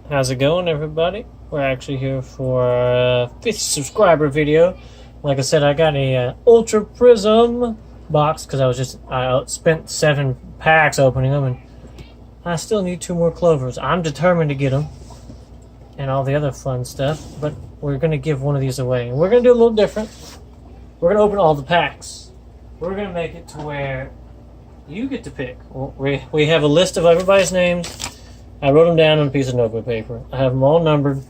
How's it going, everybody? We're actually here for our 5th subscriber video. Like I said, I got a Ultra Prism box because I spent 7 packs opening them, and I still need 2 more clovers. I'm determined to get them and all the other fun stuff, but we're going to give one of these away. And we're going to do a little different. We're going to open all the packs. We're going to make it to where you get to pick. We have a list of everybody's names. I wrote them down on a piece of notebook paper. I have them all numbered.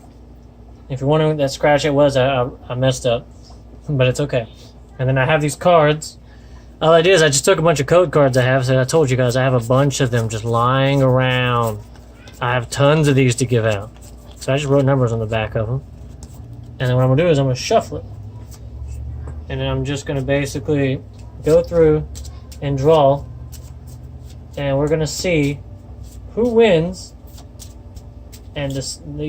If you're wondering what that scratch it was, I messed up, but it's okay. And then I have these cards. All I did is I just took a bunch of code cards I have. So I told you guys I have a bunch of them just lying around. I have tons of these to give out. So I just wrote numbers on the back of them. And then what I'm going to do is I'm going to shuffle it. And then I'm just going to basically go through and draw. And we're going to see who wins. And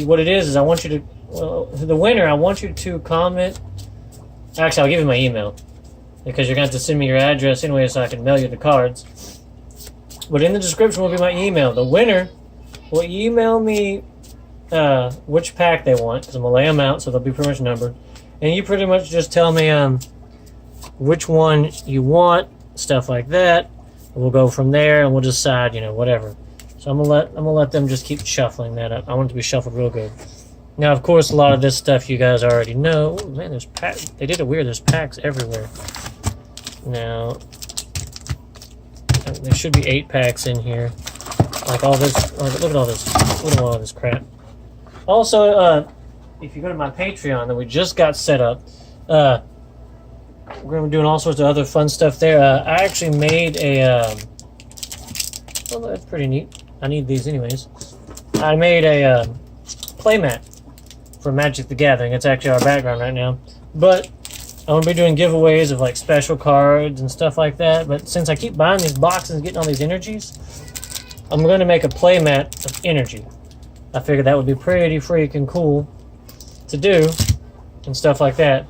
what it is I want you to, the winner, I want you to comment. Actually, I'll give you my email because you're going to have to send me your address anyway so I can mail you the cards. But in the description will be my email. The winner will email me which pack they want because I'm going to lay them out so they'll be pretty much numbered. And you pretty much just tell me which one you want, stuff like that. We'll go from there and we'll decide, whatever. So I'm gonna let them just keep shuffling that up. I want it to be shuffled real good. Now, of course, a lot of this stuff you guys already know. Oh, man, there's packs. They did it weird. There's packs everywhere. Now, there should be 8 packs in here. Like all this. Oh, look at all this. Look at all this crap. Also, if you go to my Patreon that we just got set up, we're gonna be doing all sorts of other fun stuff there. I actually made a. Oh, that's pretty neat. I need these anyways. I made a playmat for Magic the Gathering. It's actually our background right now. But I'm going to be doing giveaways of like special cards and stuff like that. But since I keep buying these boxes and getting all these energies, I'm going to make a playmat of energy. I figured that would be pretty freaking cool to do and stuff like that.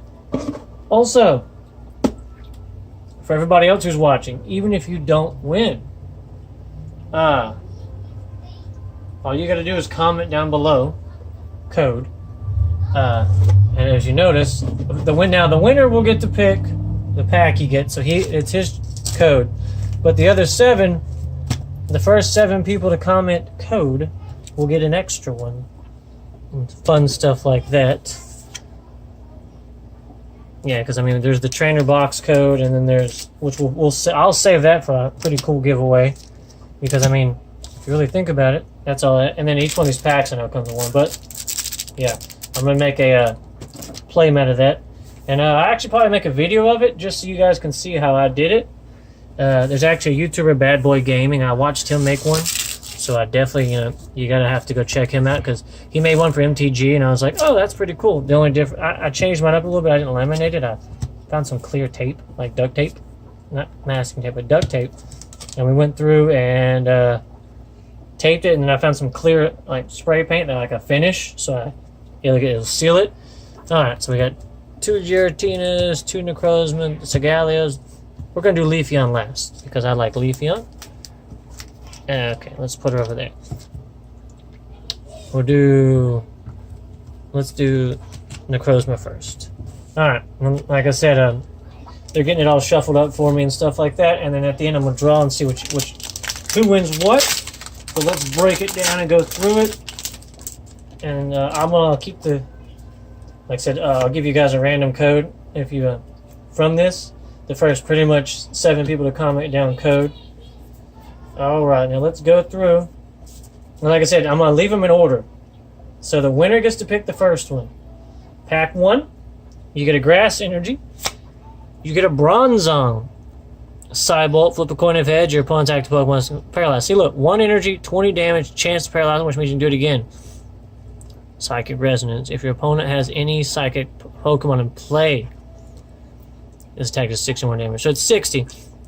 Also, for everybody else who's watching, even if you don't win, all you got to do is comment down below code, and as you notice, the winner will get to pick the pack he gets. So it's his code, but the other 7, the first 7 people to comment code will get an extra one. And fun stuff like that. Yeah, because I mean, there's the trainer box code, and then there's I'll save that for a pretty cool giveaway. Because, I mean, if you really think about it, that's all. And then each one of these packs I know comes in one. But, yeah, I'm going to make a playmat of that. And I actually probably make a video of it just so you guys can see how I did it. There's actually a YouTuber, Bad Boy Gaming. I watched him make one. So I definitely, you got to have to go check him out. Because he made one for MTG, and I was like, oh, that's pretty cool. The only difference, I changed mine up a little bit. I didn't laminate it. I found some clear tape, like duct tape. Not masking tape, but duct tape. And we went through and taped it, and then I found some clear like spray paint that like a finish, so it'll seal it. All right, so we got 2 Giratinas, 2 Necrozma, Segalios. We're gonna do Leafeon last because I like Leafeon. Okay, let's put her over there. Let's do Necrozma first. All right, like I said, they're getting it all shuffled up for me and stuff like that, and then at the end I'm gonna draw and see who wins what. So let's break it down and go through it. And I'm gonna keep like I said, I'll give you guys a random code if you from this. The first pretty much 7 people to comment down code. All right, now let's go through. And like I said, I'm gonna leave them in order. So the winner gets to pick the first one. Pack 1, you get a grass energy. You get a Bronzong. Cybolt, flip a coin if heads, your opponent's active Pokemon is paralyzed. See, look, 1 energy, 20 damage, chance to paralyze, which means you can do it again. Psychic Resonance. If your opponent has any psychic Pokemon in play, this attack is 61 damage. So it's 60.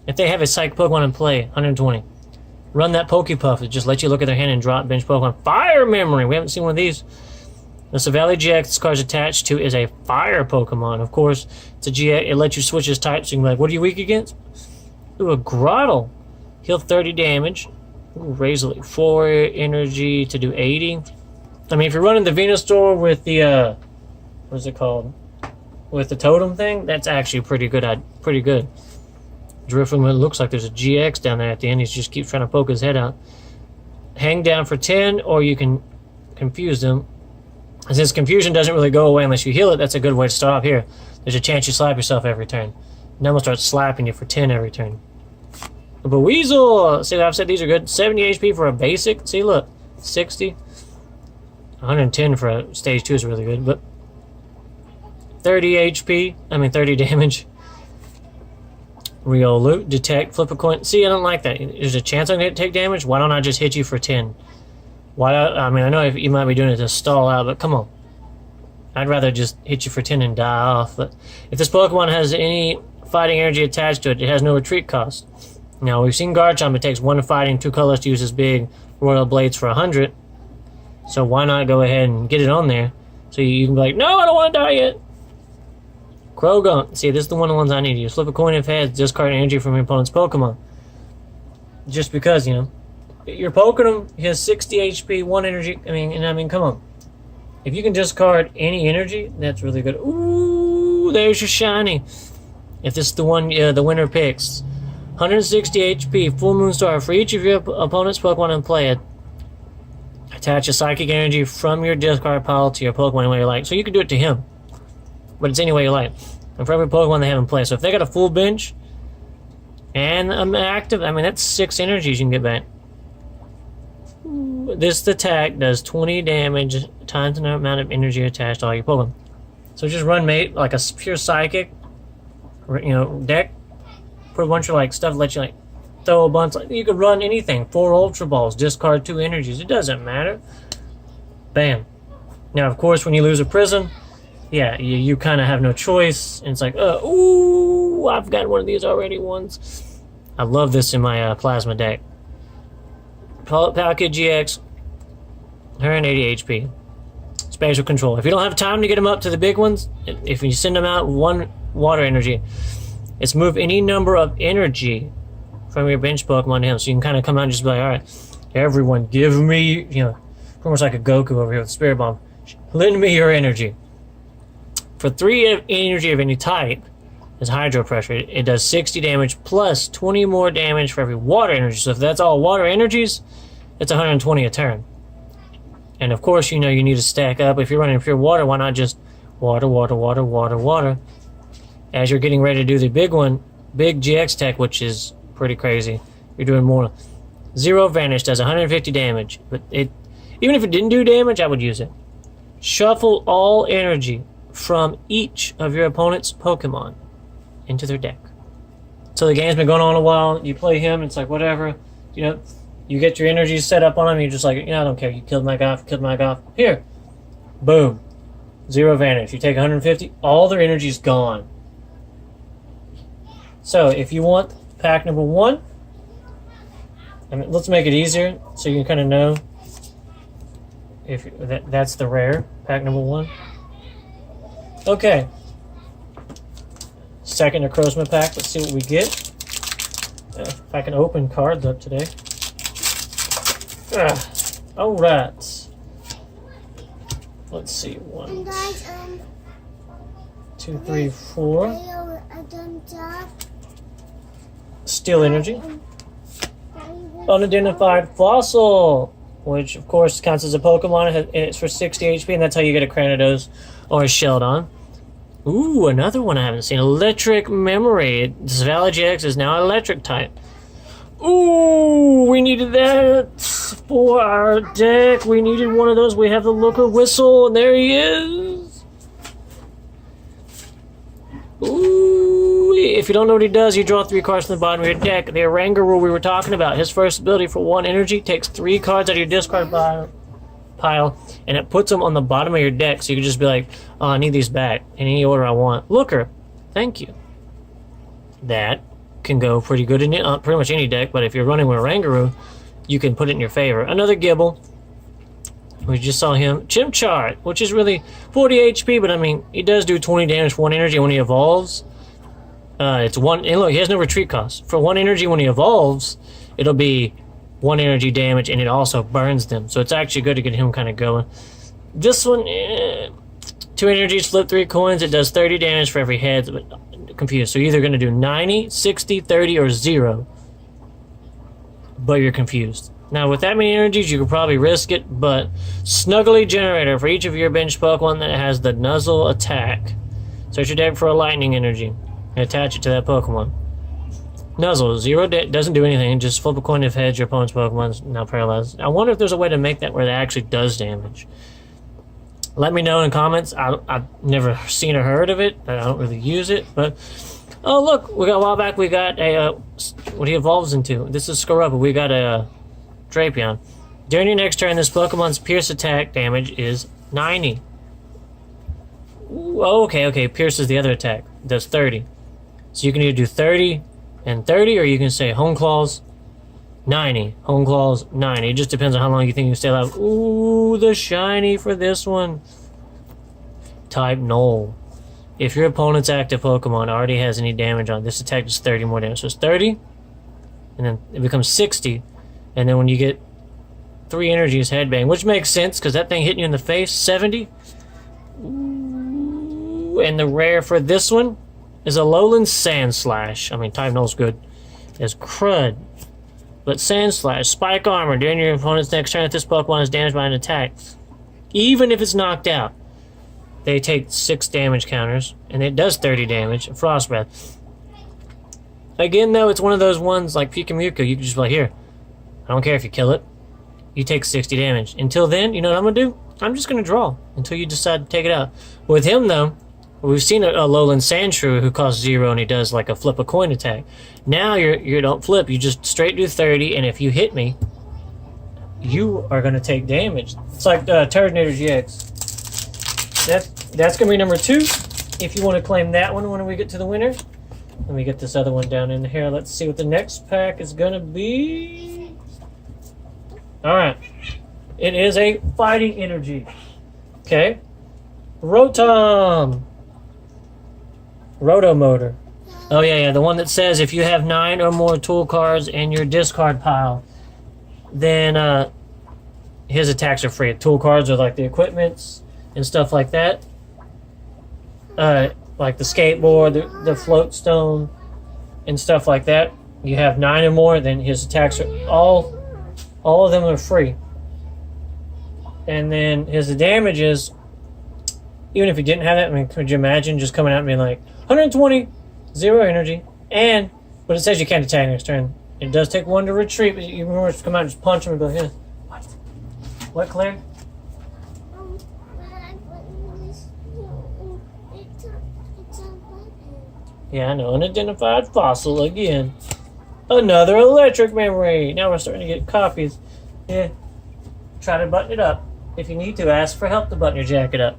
If they have a psychic Pokemon in play, 120. Run that Pokepuff. It just lets you look at their hand and drop bench Pokemon. Fire Memory. We haven't seen one of these. The Savali GX this card's attached to is a fire Pokemon. Of course, it's a GX. It lets you switch his type, so you can be like, what are you weak against? Ooh, a Grottle. Heal 30 damage. Ooh, raise like 4 energy to do 80. I mean, if you're running the Venusaur with the, what's it called? With the totem thing, that's actually pretty good. Pretty good. Drifloon, it looks like there's a GX down there at the end. He just keeps trying to poke his head out. Hang down for 10, or you can confuse them. And since confusion doesn't really go away unless you heal it, that's a good way to start off here. There's a chance you slap yourself every turn. Now I'm going to start slapping you for 10 every turn. But Weasel! See, I've said these are good. 70 HP for a basic. See, look. 60. 110 for a stage 2 is really good, but 30 HP. I mean, 30 damage. Riolu. Detect. Flip a coin. See, I don't like that. There's a chance I'm going to take damage. Why don't I just hit you for 10? I mean, I know you might be doing it to stall out, but come on. I'd rather just hit you for 10 and die off. But if this Pokemon has any fighting energy attached to it, it has no retreat cost. Now, we've seen Garchomp. It takes 1 fighting, 2 colors to use his big Royal Blades for 100. So why not go ahead and get it on there? So you can be like, no, I don't want to die yet. Croagunk. See, this is one of the ones I need to use. Flip a coin if heads, discard energy from your opponent's Pokemon. Just because, you know. You're poking him, he has 60 HP, 1 energy. I mean, come on. If you can discard any energy, that's really good. Ooh, there's your shiny. If this is the one the winner picks. 160 HP, Full Moon Star. For each of your opponent's Pokemon in play, attach a psychic energy from your discard pile to your Pokemon any way you like. So you can do it to him, but it's any way you like. And for every Pokemon they have in play. So if they got a full bench and I'm active, I mean, that's 6 energies you can get back. This attack does 20 damage times the amount of energy attached to all your Pokemon. So just run mate like a pure psychic, deck. Put a bunch of like stuff, let you like throw a bunch. Like you could run anything. 4 Ultra Balls, discard 2 energies. It doesn't matter. Bam. Now, of course, when you lose a Prism, yeah, you kind of have no choice. And it's like, ooh, I've got one of these already once. I love this in my Plasma deck. Palkia GX, 180 HP. Spatial control. If you don't have time to get them up to the big ones, if you send them out 1 water energy, it's move any number of energy from your bench Pokemon to him. So you can kind of come out and just be like, alright, everyone give me, pretty much like a Goku over here with Spirit Bomb. Lend me your energy. For 3 energy of any type, is Hydro Pressure. It does 60 damage plus 20 more damage for every water energy. So if that's all water energies, it's 120 a turn. And of course, you need to stack up. If you're running pure water, why not just water, water, water, water, water? As you're getting ready to do the big one, big GX tech, which is pretty crazy. You're doing more. Zero Vanish does 150 damage. But even if it didn't do damage, I would use it. Shuffle all energy from each of your opponent's Pokemon into their deck. So the game's been going on a while. You play him, it's like whatever. You get your energy set up on him. You're just like, I don't care. You killed my guy. Here, boom, Zero Vanish. You take 150. All their energy's gone. So if you want pack number 1, let's make it easier so you can kind of know if that's the rare pack number 1. Okay. Second Necrozma pack. Let's see what we get. If I can open cards up today. Alright. Let's see. 1, 2, 3, 4. Steel Energy. Unidentified Fossil, which of course counts as a Pokemon, and it's for 60 HP, and that's how you get a Cranidos or a Sheldon. Ooh, another one I haven't seen. Electric Memory. This GX is now electric type. Ooh, we needed that for our deck. We needed one of those. We have the Looker Whistle, and there he is. Ooh, if you don't know what he does, you draw 3 cards from the bottom of your deck. The Oranguru we were talking about, his first ability for 1 energy takes 3 cards out of your discard pile, and it puts them on the bottom of your deck, so you can just be like, oh, I need these back in any order I want. Looker, thank you. That can go pretty good in pretty much any deck, but if you're running with Oranguru, you can put it in your favor. Another Gibble. We just saw him. Chimchar, which is really 40 HP, but he does do 20 damage for 1 energy when he evolves. It's 1, and look, he has no retreat cost. For 1 energy when he evolves, it'll be 1 energy damage, and it also burns them. So it's actually good to get him kind of going. This one, 2 energies, flip 3 coins. It does 30 damage for every head. But confused. So you're either going to do 90, 60, 30, or 0. But you're confused. Now, with that many energies, you could probably risk it, but Snuggly Generator for each of your bench Pokemon that has the Nuzzle attack. Search your deck for a lightning energy and attach it to that Pokemon. Nuzzle, 0 doesn't do anything, just flip a coin if heads your opponent's Pokemon's now paralyzed. I wonder if there's a way to make that where it actually does damage. Let me know in comments. I've never seen or heard of it. I don't really use it, but... Oh, look, a while back we got a... what he evolves into. This is Scarubba. We got a Drapion. During your next turn, this Pokemon's Pierce attack damage is 90. Ooh, okay. Pierce is the other attack. It does 30. So you can either do 30 and 30, or you can say Home Claws 90. Home Claws 90. It just depends on how long you think you can stay alive. Ooh, the shiny for this one. Type Null. If your opponent's active Pokemon already has any damage on it, this attack does 30 more damage. So it's 30, and then it becomes 60, and then when you get 3 energies, Headbang, which makes sense because that thing hitting you in the face, 70. Ooh, and the rare for this one is a Alolan Sand Slash. I mean, Type Null's good. It's Crud. But Sand Slash, Spike Armor. During your opponent's next turn, if this Pokemon is damaged by an attack, even if it's knocked out, they take 6 damage counters, and it does 30 damage. Frost Breath. Again, though, it's one of those ones like Pikachu. You can just be like, here, I don't care if you kill it. You take 60 damage. Until then, you know what I'm going to do? I'm just going to draw until you decide to take it out. With him, though, we've seen a Alolan Sandshrew who costs 0, and he does like a flip a coin attack. Now you don't flip. You just straight do 30, and if you hit me, you are going to take damage. It's like Turtonator GX. That's going to be number 2. If you want to claim that one when we get to the winner. Let me get this other one down in here. Let's see what the next pack is going to be. Alright. It is a fighting energy. Okay. Rotom. Rotomotor. Oh, yeah. The one that says if you have 9 or more tool cards in your discard pile, then his attacks are free. Tool cards are like the equipments and stuff like that. Like the skateboard, the float stone, and stuff like that. You have 9 or more, then his attacks are all of them are free. And then his damage is, even if he didn't have that, I mean, could you imagine just coming out and being like 120, 0 energy, but it says you can't attack next turn. It does take 1 to retreat, but you can just come out and just punch him and go, yeah. What, Claire? Yeah, I know. Unidentified fossil again. Another electric memory. Now we're starting to get copies. Yeah. Try to button it up. If you need to, ask for help to button your jacket up.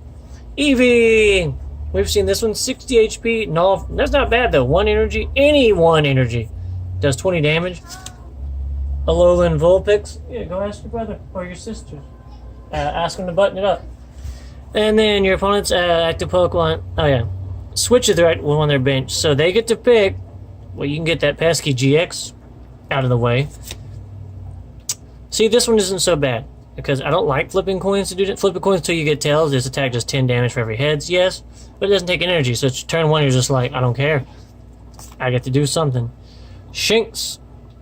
Eevee! We've seen this one, 60 HP. No, that's not bad though. 1 energy. Any 1 energy. Does 20 damage. Alolan Vulpix. Yeah, go ask your brother or your sisters. Ask them to button it up. And then your opponent's active Pokemon. Oh, yeah. Switch to the right one on their bench. So they get to pick. Well, you can get that pesky GX out of the way. See, this one isn't so bad. Because I don't like flipping coins to do that. Flipping coins until you get tails. This attack does 10 damage for every heads. Yes. But it doesn't take energy. So it's turn 1, you're just like, I don't care. I get to do something. Shinx.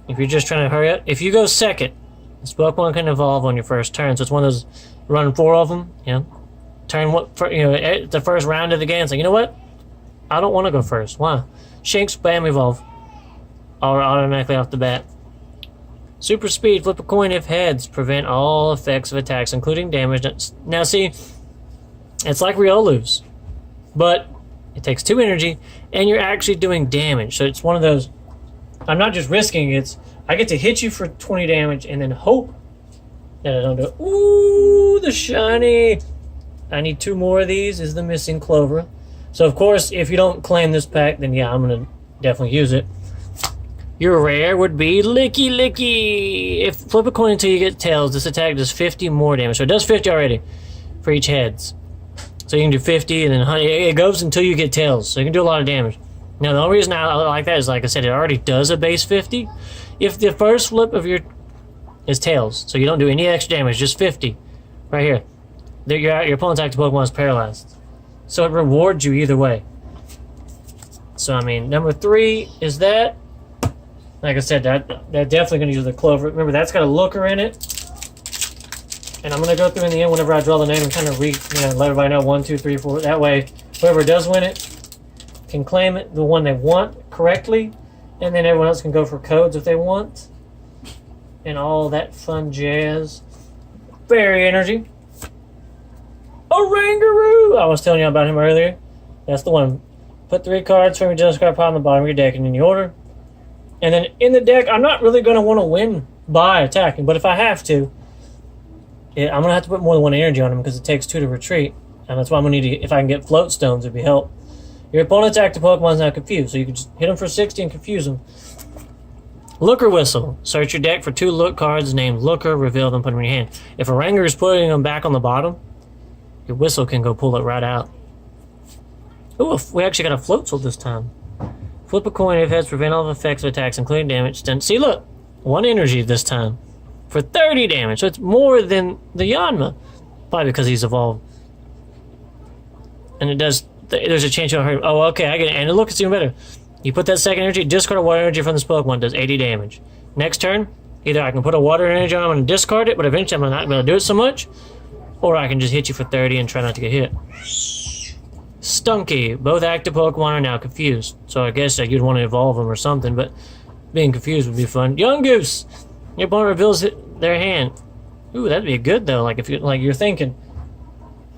If you're just trying to hurry up. If you go second, this Pokemon can evolve on your first turn. So it's one of those, run 4 of them. You know. Turn what, the first round of the game. It's like, you know what? I don't want to go first. Why? Shinx, bam, evolve. Automatically off the bat. Super speed, flip a coin if heads. Prevent all effects of attacks, including damage. Now see, it's like Riolu's, but it takes 2 energy, and you're actually doing damage. So it's one of those, I'm not just risking it, I get to hit you for 20 damage, and then hope that I don't do it. Ooh, the shiny. I need 2 more of these, is the missing Clover. So, of course, if you don't claim this pack, then yeah, I'm going to definitely use it. Your rare would be Licky Licky. If flip a coin until you get tails, this attack does 50 more damage. So it does 50 already for each heads. So you can do 50, and then it goes until you get tails. So you can do a lot of damage. Now, the only reason I like that is, like I said, it already does a base 50. If the first flip of your is tails, so you don't do any extra damage, just 50 right here. your opponent's active Pokemon is paralyzed. So it rewards you either way. So, I mean, number 3 is that. Like I said, that definitely going to use the Clover. Remember, that's got a looker in it. And I'm going to go through in the end whenever I draw the name and kind of let everybody know 1, 2, 3, 4. That way, whoever does win it can claim it, the one they want correctly. And then everyone else can go for codes if they want. And all that fun jazz. Fairy energy. Orangaroo! I was telling you about him earlier. That's the one. Put 3 cards from your discard pile on the bottom of your deck in any order. And then in the deck, I'm not really going to want to win by attacking. But if I have to, I'm going to have to put more than 1 energy on him because it takes 2 to retreat. And that's why I'm going to need to, if I can get float stones, it'd be help. Your opponent's active Pokemon is now confused. So you can just hit him for 60 and confuse him. Looker Whistle. Search your deck for 2 look cards named Looker, reveal them, put them in your hand. If a Ranger is putting them back on the bottom, your Whistle can go pull it right out. Ooh, we actually got a Floatzel this time. Flip a coin if heads, prevent all effects of attacks, including damage. Then, see, look, 1 energy this time for 30 damage. So it's more than the Yanma. Probably because he's evolved. And it does, there's a chance you'll hurt. Oh, okay, I get it. And look, it's even better. You put that second energy, discard a water energy from this Pokemon, does 80 damage. Next turn, either I can put a water energy on him and discard it, but eventually I'm not going to do it so much, or I can just hit you for 30 and try not to get hit. Stunky. Both active Pokemon are now confused. So I guess you'd want to evolve them or something, but being confused would be fun. Young Goose. Your opponent reveals their hand. Ooh, that'd be good though. Like if you're thinking,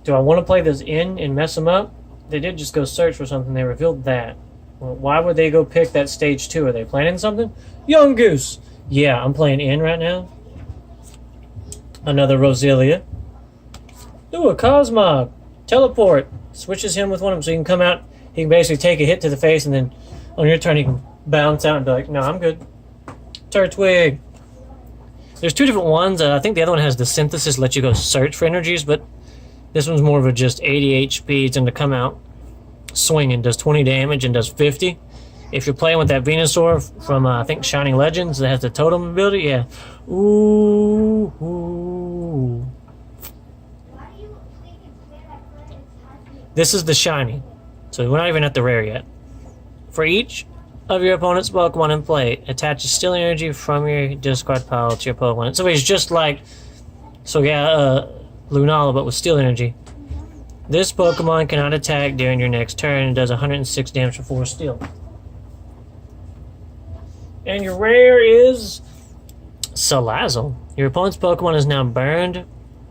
do I want to play this in and mess them up? They did just go search for something. They revealed that. Well, why would they go pick that stage 2? Are they planning something? Young Goose. Yeah, I'm playing in right now. Another Roselia. Ooh, a Cosmog. Teleport. Switches him with one of them so he can come out. He can basically take a hit to the face and then on your turn he can bounce out and be like, no, I'm good. Turtwig. There's 2 different ones. I think the other one has the synthesis, let you go search for energies, but this one's more of a just 80 HP. It's going to come out swinging, does 20 damage and does 50. If you're playing with that Venusaur from, I think, Shining Legends that has the totem ability, yeah. Ooh, ooh. This is the shiny, so we're not even at the rare yet. For each of your opponent's Pokemon in play, attach a still energy from your discard pile to your Pokemon. So he's just like, Lunala, but with steel energy. This Pokemon cannot attack during your next turn and does 106 damage for 4 steel. And your rare is Salazzle. Your opponent's Pokemon is now burned,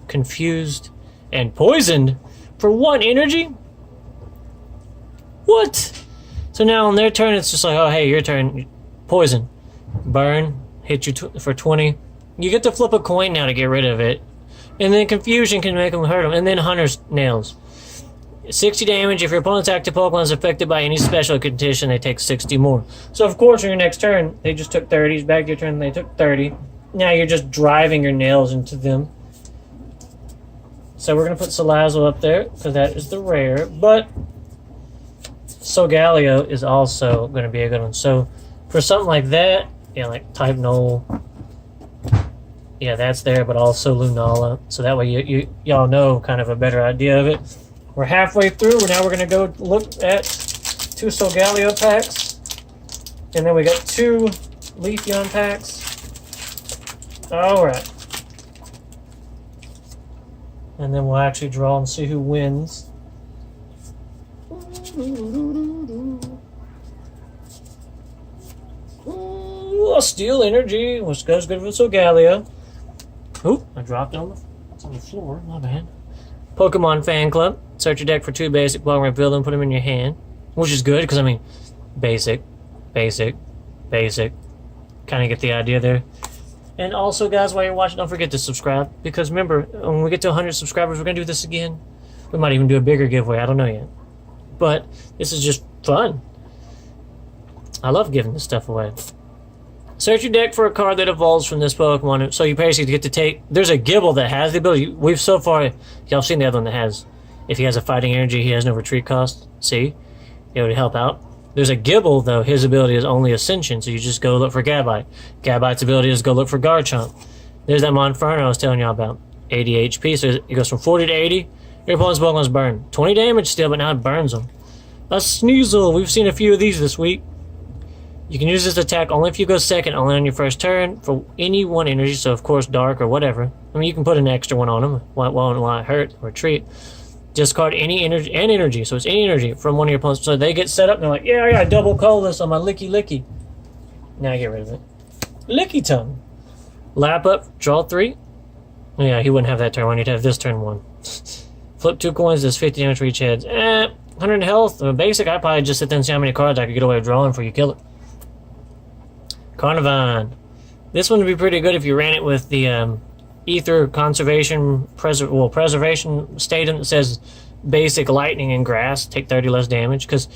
confused, and poisoned for 1 energy? What? So now on their turn, it's just like, oh, hey, your turn. Poison. Burn. Hit you for 20. You get to flip a coin now to get rid of it. And then Confusion can make them hurt them. And then Hunter's Nails. 60 damage. If your opponent's active Pokemon is affected by any special condition, they take 60 more. So, of course, on your next turn, they just took 30s. Back to your turn, they took 30. Now you're just driving your nails into them. So we're going to put Salazzle up there, because that is the rare. But Solgaleo is also going to be a good one. So for something like that, yeah, like type Null, yeah, that's there, but also Lunala. So that way y'all know kind of a better idea of it. We're halfway through. Now we're going to go look at 2 Solgaleo packs. And then we got 2 Leafeon packs. Alright. And then we'll actually draw and see who wins. Ooh, a Steel Energy, which goes good for Solgaleo. Oop, I dropped it it's on the floor, my bad. Pokemon Fan Club. Search your deck for 2 basic Pokemon, reveal them, put them in your hand. Which is good, because I mean, basic. Kind of get the idea there. And also, guys, while you're watching, don't forget to subscribe. Because remember, when we get to 100 subscribers, we're going to do this again. We might even do a bigger giveaway. I don't know yet. But this is just fun. I love giving this stuff away. Search your deck for a card that evolves from this Pokemon. So you basically get to take... There's a Gibble that has the ability. We've so far... Y'all seen the other one that has... If he has a fighting energy, he has no retreat cost. See? It would help out. There's a Gibble, though. His ability is only Ascension, so you just go look for Gabite. Gabite's ability is go look for Garchomp. There's that Monferno I was telling y'all about. 80 HP, so it goes from 40 to 80. Your opponent's Pokemon's burned. 20 damage still, but now it burns them. A Sneasel. We've seen a few of these this week. You can use this attack only if you go second, only on your first turn, for any one energy, so of course dark or whatever. I mean, you can put an extra one on them, why hurt or treat. Discard any energy, so it's any energy from one of your opponents. So they get set up and they're like, yeah, I got double colorless on my Licky. Now I get rid of it. Licky Tongue. Lap up, draw 3. Yeah, he wouldn't have that turn 1, he'd have this turn 1. Flip 2 coins, does 50 damage for each head. 100 health. Basic, I'd probably just sit there and see how many cards I could get away with drawing before you kill it. Carnivine. This one would be pretty good if you ran it with the Ether Conservation Preservation Statement that says Basic Lightning and Grass. Take 30 less damage, because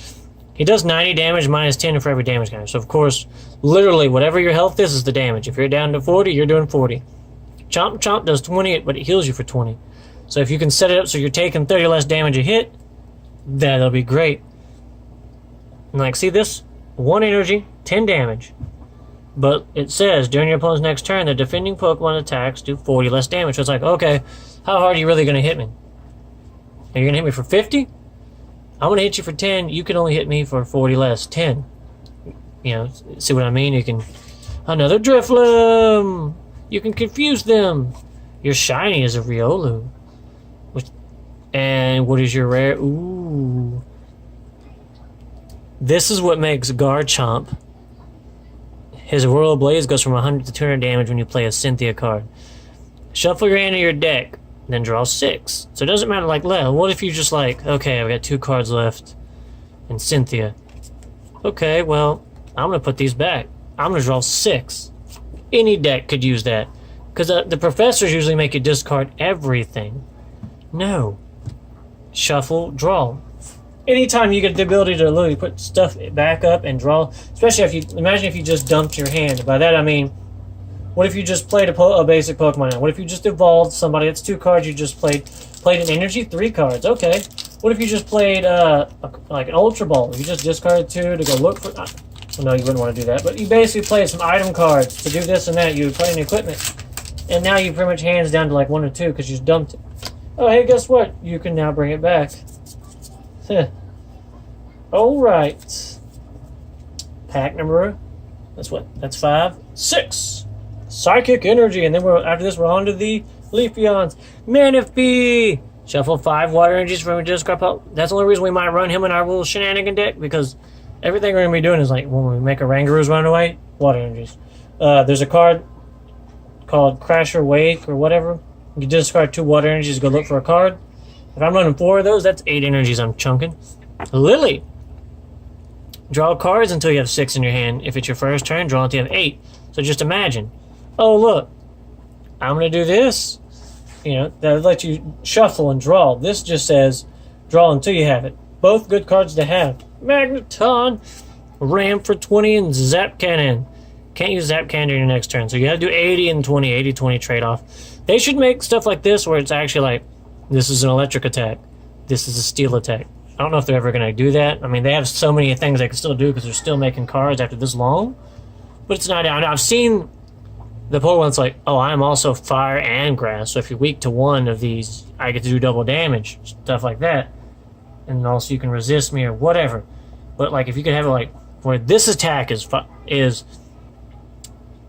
he does 90 damage minus 10 for every damage counter. So, of course, literally, whatever your health is the damage. If you're down to 40, you're doing 40. Chomp Chomp does 20, but it heals you for 20. So if you can set it up so you're taking 30 less damage a hit, that'll be great. And like, see this? 1 energy, 10 damage. But it says, during your opponent's next turn, the defending Pokemon attacks do 40 less damage. So it's like, okay, how hard are you really going to hit me? Are you going to hit me for 50? I'm going to hit you for 10. You can only hit me for 40 less. 10. You know, see what I mean? You can... Another Drifloon! You can confuse them. Your shiny is a Riolu. And what is your rare? Ooh. This is what makes Garchomp. His Royal Blaze goes from 100 to 200 damage when you play a Cynthia card. Shuffle your hand to your deck, then draw 6. So it doesn't matter, like, what if you just like, okay, I've got 2 cards left in Cynthia. Okay, well, I'm going to put these back. I'm going to draw 6. Any deck could use that. Because the professors usually make you discard everything. No. Shuffle, draw. Anytime you get the ability to literally put stuff back up and draw, especially if you, imagine if you just dumped your hand. By that I mean, what if you just played a basic Pokemon now? What if you just evolved somebody, that's 2 cards you just played an energy, 3 cards, okay. What if you just played like an Ultra Ball? You just discarded 2 to go look for, well, no, you wouldn't want to do that, but you basically played some item cards to do this and that, you would play an equipment, and now you pretty much hands down to like 1 or 2 because you just dumped it. Oh, hey, guess what? You can now bring it back. Alright. Pack number, that's what? That's 5. 6. Psychic Energy, and then after this we're on to the Leafeons. Manaphy! Shuffle 5 water energies from a discard pile. That's the only reason we might run him in our little shenanigan deck, because everything we're going to be doing is like, when we make a Rangaroos run away, water energies. There's a card called Crasher Wake or whatever. You discard 2 water energies to go look for a card. If I'm running 4 of those, that's 8 energies I'm chunking. Lily. Draw cards until you have 6 in your hand. If it's your first turn, draw until you have 8. So just imagine. Oh, look. I'm going to do this. You know, that'll let you shuffle and draw. This just says draw until you have it. Both good cards to have. Magneton. Ram for 20 and Zap Cannon. Can't use Zap Cannon during your next turn. So you got to do 80 and 20. 80-20 trade-off. They should make stuff like this where it's actually like, this is an electric attack. This is a steel attack. I don't know if they're ever going to do that. I mean, they have so many things they can still do because they're still making cards after this long. But it's not down. I've seen the poor one's like, oh, I'm also fire and grass. So if you're weak to one of these, I get to do double damage. Stuff like that. And also you can resist me or whatever. But like if you could have it like where this attack is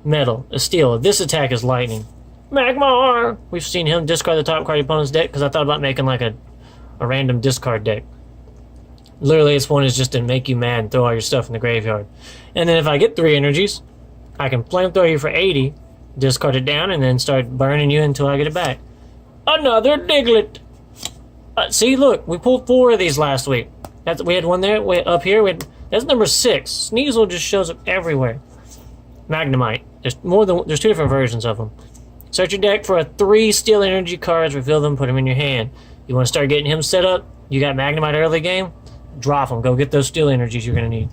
metal, is steel. This attack is lightning. Magmar! We've seen him discard the top card of your opponent's deck because I thought about making like a random discard deck. Literally, its point is just to make you mad and throw all your stuff in the graveyard. And then if I get 3 energies, I can flamethrow you for 80, discard it down, and then start burning you until I get it back. Another Diglett! See, look, we pulled 4 of these last week. We had one there, up here. That's number 6. Sneasel just shows up everywhere. Magnemite. There's 2 different versions of them. Search your deck for 3 steel energy cards, reveal them, put them in your hand. You want to start getting him set up? You got Magnemite early game? Drop them. Go get those steel energies you're going to need.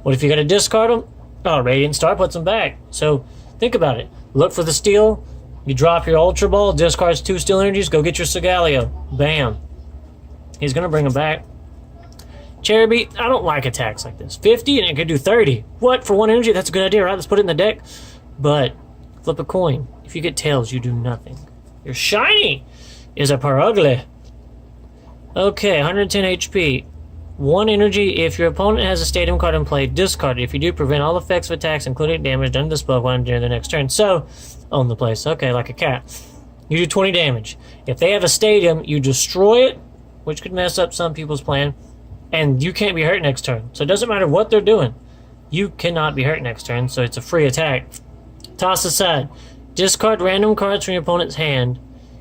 What if you got to discard them? Oh, Radiant Star puts them back. So, think about it. Look for the steel. You drop your Ultra Ball, discards 2 steel energies, go get your Sigaleo. Bam. He's going to bring them back. Cherubi, I don't like attacks like this. 50 and it could do 30. What? For 1 energy? That's a good idea, right? Let's put it in the deck. But, flip a coin. If you get tails, you do nothing. Your shiny is a Parugly. Okay, 110 HP. 1 energy. If your opponent has a stadium card in play, discard it. If you do, prevent all effects of attacks, including damage done to this Pokemon during the next turn. So, own the place. Okay, like a cat. You do 20 damage. If they have a stadium, you destroy it, which could mess up some people's plan, and you can't be hurt next turn. So it doesn't matter what they're doing. You cannot be hurt next turn, so it's a free attack. Toss aside. Discard random cards from your opponent's hand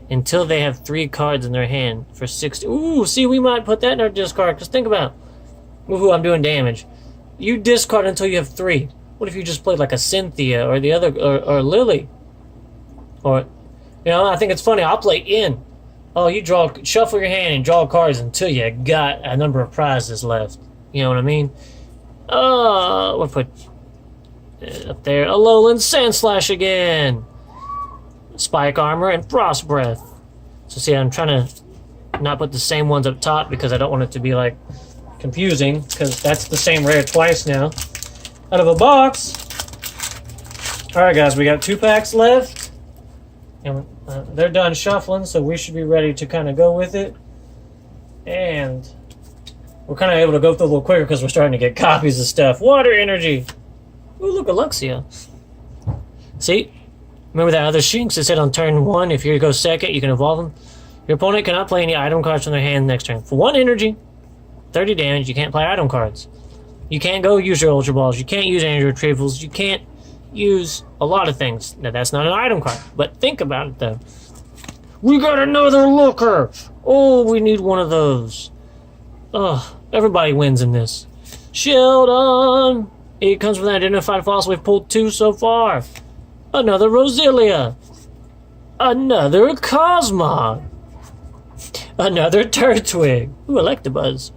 until they have 3 cards in their hand for 60. Ooh, see, we might put that in our discard, because think about it. Ooh, I'm doing damage. You discard until you have 3. What if you just played like a Cynthia or the other, or Lily? Or, you know, I think it's funny. I'll play in. Oh, you shuffle your hand and draw cards until you got a number of prizes left. You know what I mean? We'll put it up there. Alolan Sandslash again. Spike Armor and Frost Breath. So see, I'm trying to not put the same ones up top because I don't want it to be like confusing, because that's the same rare twice now. Out of a box. Alright guys, we got 2 packs left. And they're done shuffling, so we should be ready to kind of go with it. And we're kind of able to go through a little quicker because we're starting to get copies of stuff. Water Energy. Ooh, look, Luxia. See? Remember that other Shinx that said on turn 1, if you go second, you can evolve them? Your opponent cannot play any item cards from their hand next turn. For 1 energy, 30 damage, you can't play item cards. You can't go use your Ultra Balls. You can't use energy retrievals. You can't use a lot of things. Now, that's not an item card, but think about it, though. We got another looker! Oh, we need one of those. Ugh, everybody wins in this. Sheldon! It comes from an identified fossil. We've pulled 2 so far. Another Roselia. Another Cosmog. Another Turtwig. Ooh, Electabuzz.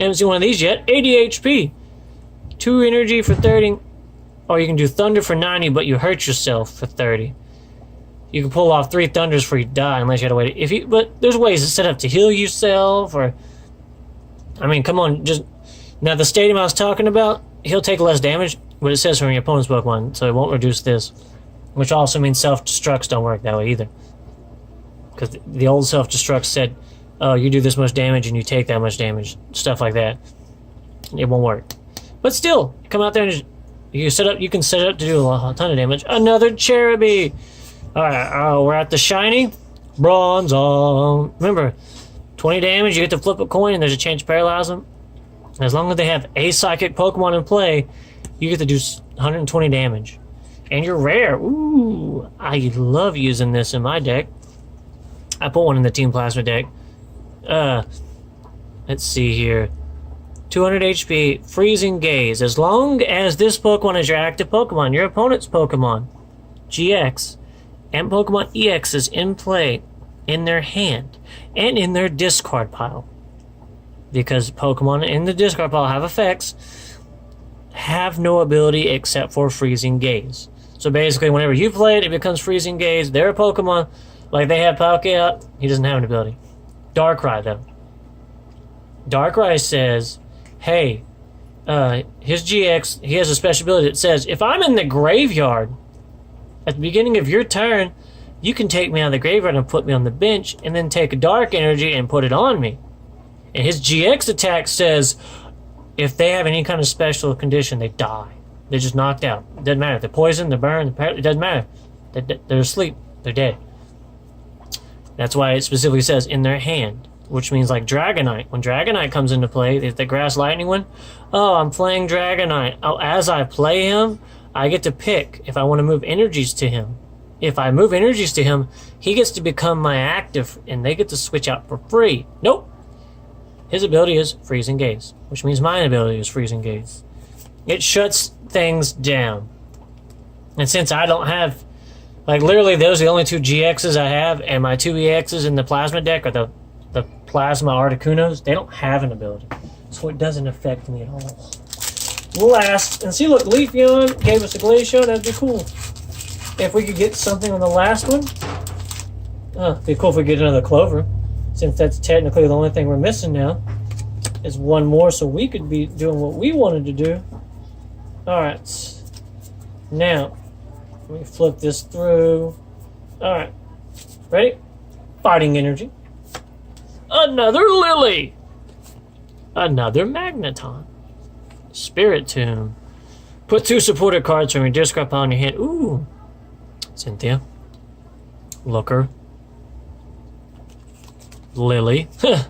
Haven't seen one of these yet. 80 HP. 2 energy for 30. Or you can do Thunder for 90, but you hurt yourself for 30. You can pull off 3 Thunders before you die, unless you had to wait. But there's ways to set up to heal yourself, or... I mean, come on, just... Now, the stadium I was talking about, he'll take less damage, but it says from your opponent's Pokemon, so it won't reduce this. Which also means self-destructs don't work that way either. Because the old self-destruct said, oh, you do this much damage and you take that much damage. Stuff like that. It won't work. But still, come out there and just, you can set it up to do a ton of damage. Another Cherubi! Alright, we're at the shiny. Bronze on. Remember, 20 damage, you get to flip a coin and there's a chance to paralyze them. As long as they have a psychic Pokemon in play, you get to do 120 damage. And you're rare. Ooh, I love using this in my deck. I put one in the Team Plasma deck. Let's see here. 200 HP, Freezing Gaze. As long as this Pokemon is your active Pokemon, your opponent's Pokemon, GX, and Pokemon EX is in play in their hand and in their discard pile. Because Pokemon in the discard pile have effects, have no ability except for Freezing Gaze. So basically, whenever you play it, it becomes Freezing Gaze. Their Pokemon, like they have Palkia, he doesn't have an ability. Darkrai, though. Darkrai says, hey, his GX, he has a special ability that says, if I'm in the graveyard at the beginning of your turn, you can take me out of the graveyard and put me on the bench, and then take a Dark Energy and put it on me. And his GX attack says, if they have any kind of special condition, they die. They're just knocked out. It doesn't matter. They're poisoned, they're burned, it doesn't matter. They're asleep. They're dead. That's why it specifically says in their hand, which means like Dragonite. When Dragonite comes into play, if the Grass Lightning one, oh, I'm playing Dragonite. Oh, as I play him, I get to pick if I want to move energies to him. If I move energies to him, he gets to become my active, and they get to switch out for free. Nope. His ability is Freezing Gaze, which means my ability is Freezing Gaze. It shuts things down. And since I don't have, like literally those are the only 2 GXs I have, and my 2 EXs in the Plasma deck are the Plasma Articunos, they don't have an ability. So it doesn't affect me at all. Last, and see look, Leafeon gave us a Glaceon, that'd be cool. If we could get something on the last one, it'd be cool if we get another Clover. Since that's technically the only thing we're missing now, is one more, so we could be doing what we wanted to do. Alright. Now, let me flip this through. Alright. Ready? Fighting energy. Another Lily. Another Magneton. Spirit Tomb. Put 2 supporter cards from your discard pile in your hand. Ooh. Cynthia. Looker. Lily. If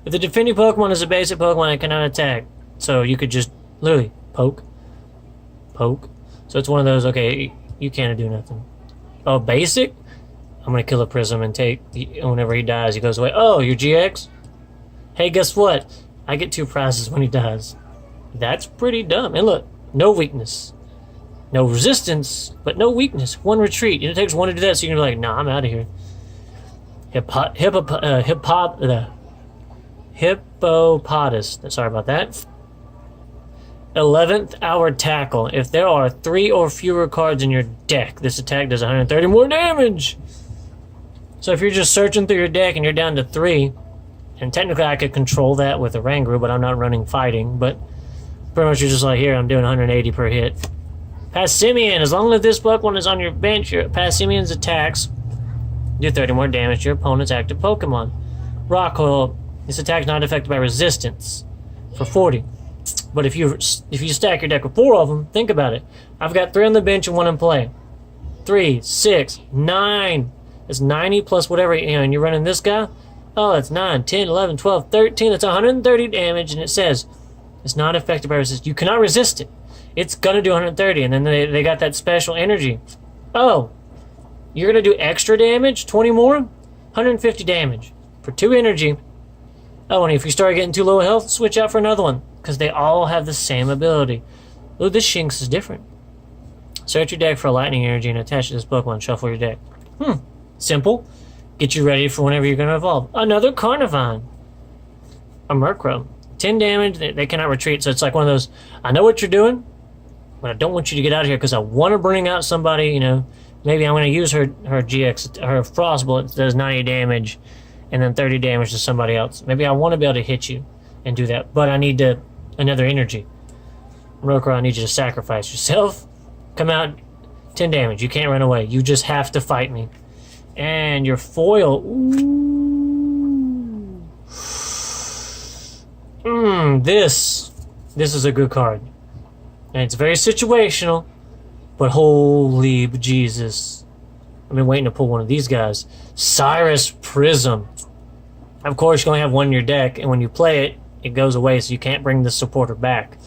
the defending Pokemon is a basic Pokemon, it cannot attack. So you could just literally poke. Poke. So it's one of those, okay, you can't do nothing. Oh, basic? I'm going to kill a Prism and take, whenever he dies, he goes away. Oh, your GX? Hey, guess what? I get 2 prizes when he dies. That's pretty dumb. And look, no weakness. No resistance, but no weakness. 1 retreat. And it takes 1 to do that, so you're going to be like, nah, I'm out of here. Hippopotamus. Sorry about that. 11th hour tackle. If there are 3 or fewer cards in your deck, this attack does 130 more damage. So if you're just searching through your deck and you're down to 3, and technically I could control that with a Rangaroo, but I'm not running fighting, but pretty much you're just like, here, I'm doing 180 per hit. Passimian. As long as this Pokemon is on your bench, your Passimian's attacks do 30 more damage to your opponent's active Pokemon. Rockhold. This attack is not affected by resistance for 40. But if you stack your deck with 4 of them, think about it. I've got 3 on the bench and 1 in play. 3, 6, 9. It's 90 plus whatever, and you're running this guy. Oh, that's 9, 10, 11, 12, 13. That's 130 damage, and it says it's not affected by resistance. You cannot resist it. It's going to do 130, and then they got that special energy. Oh, you're going to do extra damage? 20 more? 150 damage for 2 energy. Oh, and if you start getting too low health, switch out for another one, because they all have the same ability. Ooh, this Shinx is different. Search your deck for a lightning energy and attach it to this Pokemon. Shuffle your deck. Simple. Get you ready for whenever you're going to evolve. Another Carnivine. A Murkrow. 10 damage. They cannot retreat, so it's like one of those, I know what you're doing, but I don't want you to get out of here because I want to bring out somebody, you know. Maybe I'm going to use her GX, her Frost Bullet does 90 damage and then 30 damage to somebody else. Maybe I want to be able to hit you and do that, but I need another energy. Murkrow, I need you to sacrifice yourself. Come out, 10 damage. You can't run away. You just have to fight me. And your foil. Ooh. This is a good card. And it's very situational, but holy Jesus. I've been waiting to pull one of these guys. Cyrus Prism. Of course, you're going to have one in your deck, and when you play it, it goes away, so you can't bring the supporter back.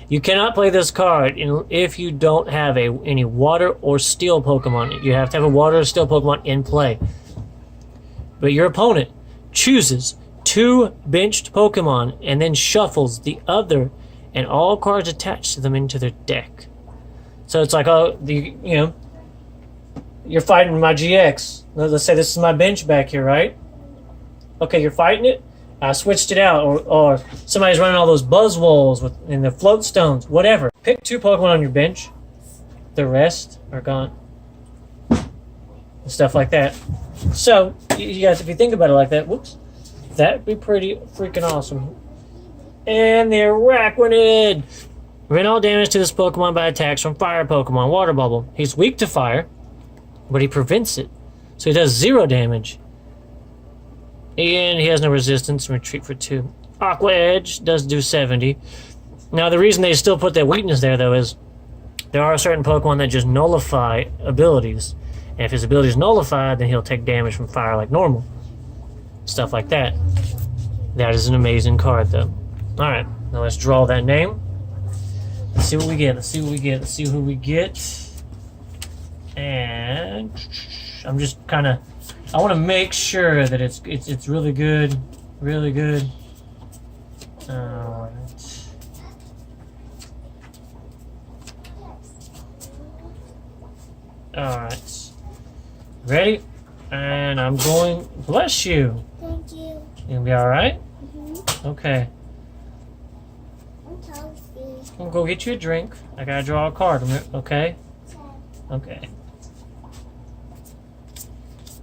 You cannot play this card if you don't have any water or steel Pokemon. You have to have a water or steel Pokemon in play. But your opponent chooses 2 benched Pokemon and then shuffles the other and all cards attached to them into their deck. So it's like, oh, you're fighting my GX. Let's say this is my bench back here, right? Okay, you're fighting it. I switched it out, or somebody's running all those Buzzwoles and the float stones, whatever. Pick 2 Pokemon on your bench. The rest are gone. And stuff like that. So, you guys, if you think about it like that, whoops, that'd be pretty freaking awesome. And the Araquanid. Prevent all damage to this Pokemon by attacks from fire Pokemon. Water Bubble. He's weak to fire, but he prevents it. So he does 0 damage. And he has no resistance. Retreat for 2. Aqua Edge does do 70. Now, the reason they still put that weakness there, though, is there are certain Pokemon that just nullify abilities. And if his ability is nullified, then he'll take damage from fire like normal. Stuff like that. That is an amazing card, though. Alright, now let's draw that name. Let's see what we get. Let's see what we get. Let's see who we get. And I'm just kind of... I want to make sure that it's really good. Really good. Alright. Alright. Ready? And I'm going... Bless you. Thank you. You gonna be alright? Mm-hmm. Okay. I'm toasty. I'm gonna go get you a drink. I gotta draw a card. Okay? Okay.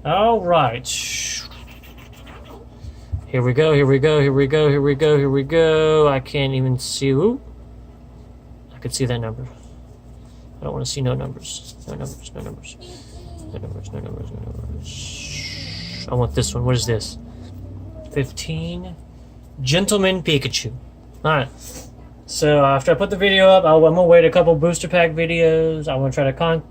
Alright. Here we go, here we go, here we go, here we go, here we go. I can't even see. Ooh. I could see that number. I don't want to see no numbers. No numbers, no numbers. No numbers, no numbers, no numbers. I want this one. What is this? 15. Gentleman Pikachu. Alright. So after I put the video up, I'm gonna wait a couple booster pack videos. I'm gonna try to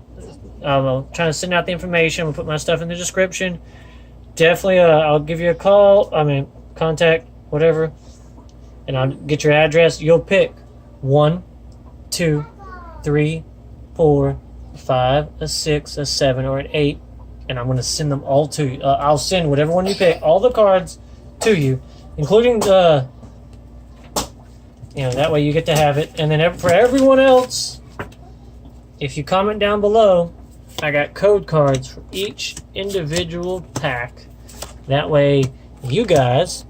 I'm trying to send out the information. We'll put my stuff in the description. Definitely, I'll give you a call. I mean, contact, whatever, and I'll get your address. You'll pick 1, 2, 3, 4, 5, a 6, a 7, or an 8, and I'm gonna send them all to you. I'll send whatever one you pick, all the cards, to you, including the. That way you get to have it. And then for everyone else, if you comment down below, I got code cards for each individual pack. That way you guys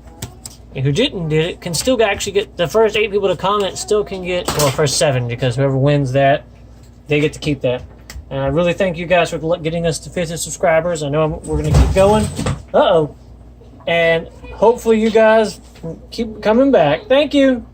who didn't did it can still actually get the first 8 people to comment still can get, well, first 7, because whoever wins that, they get to keep that. And I really thank you guys for getting us to 50 subscribers. I know we're going to keep going. Uh-oh. And hopefully you guys keep coming back. Thank you.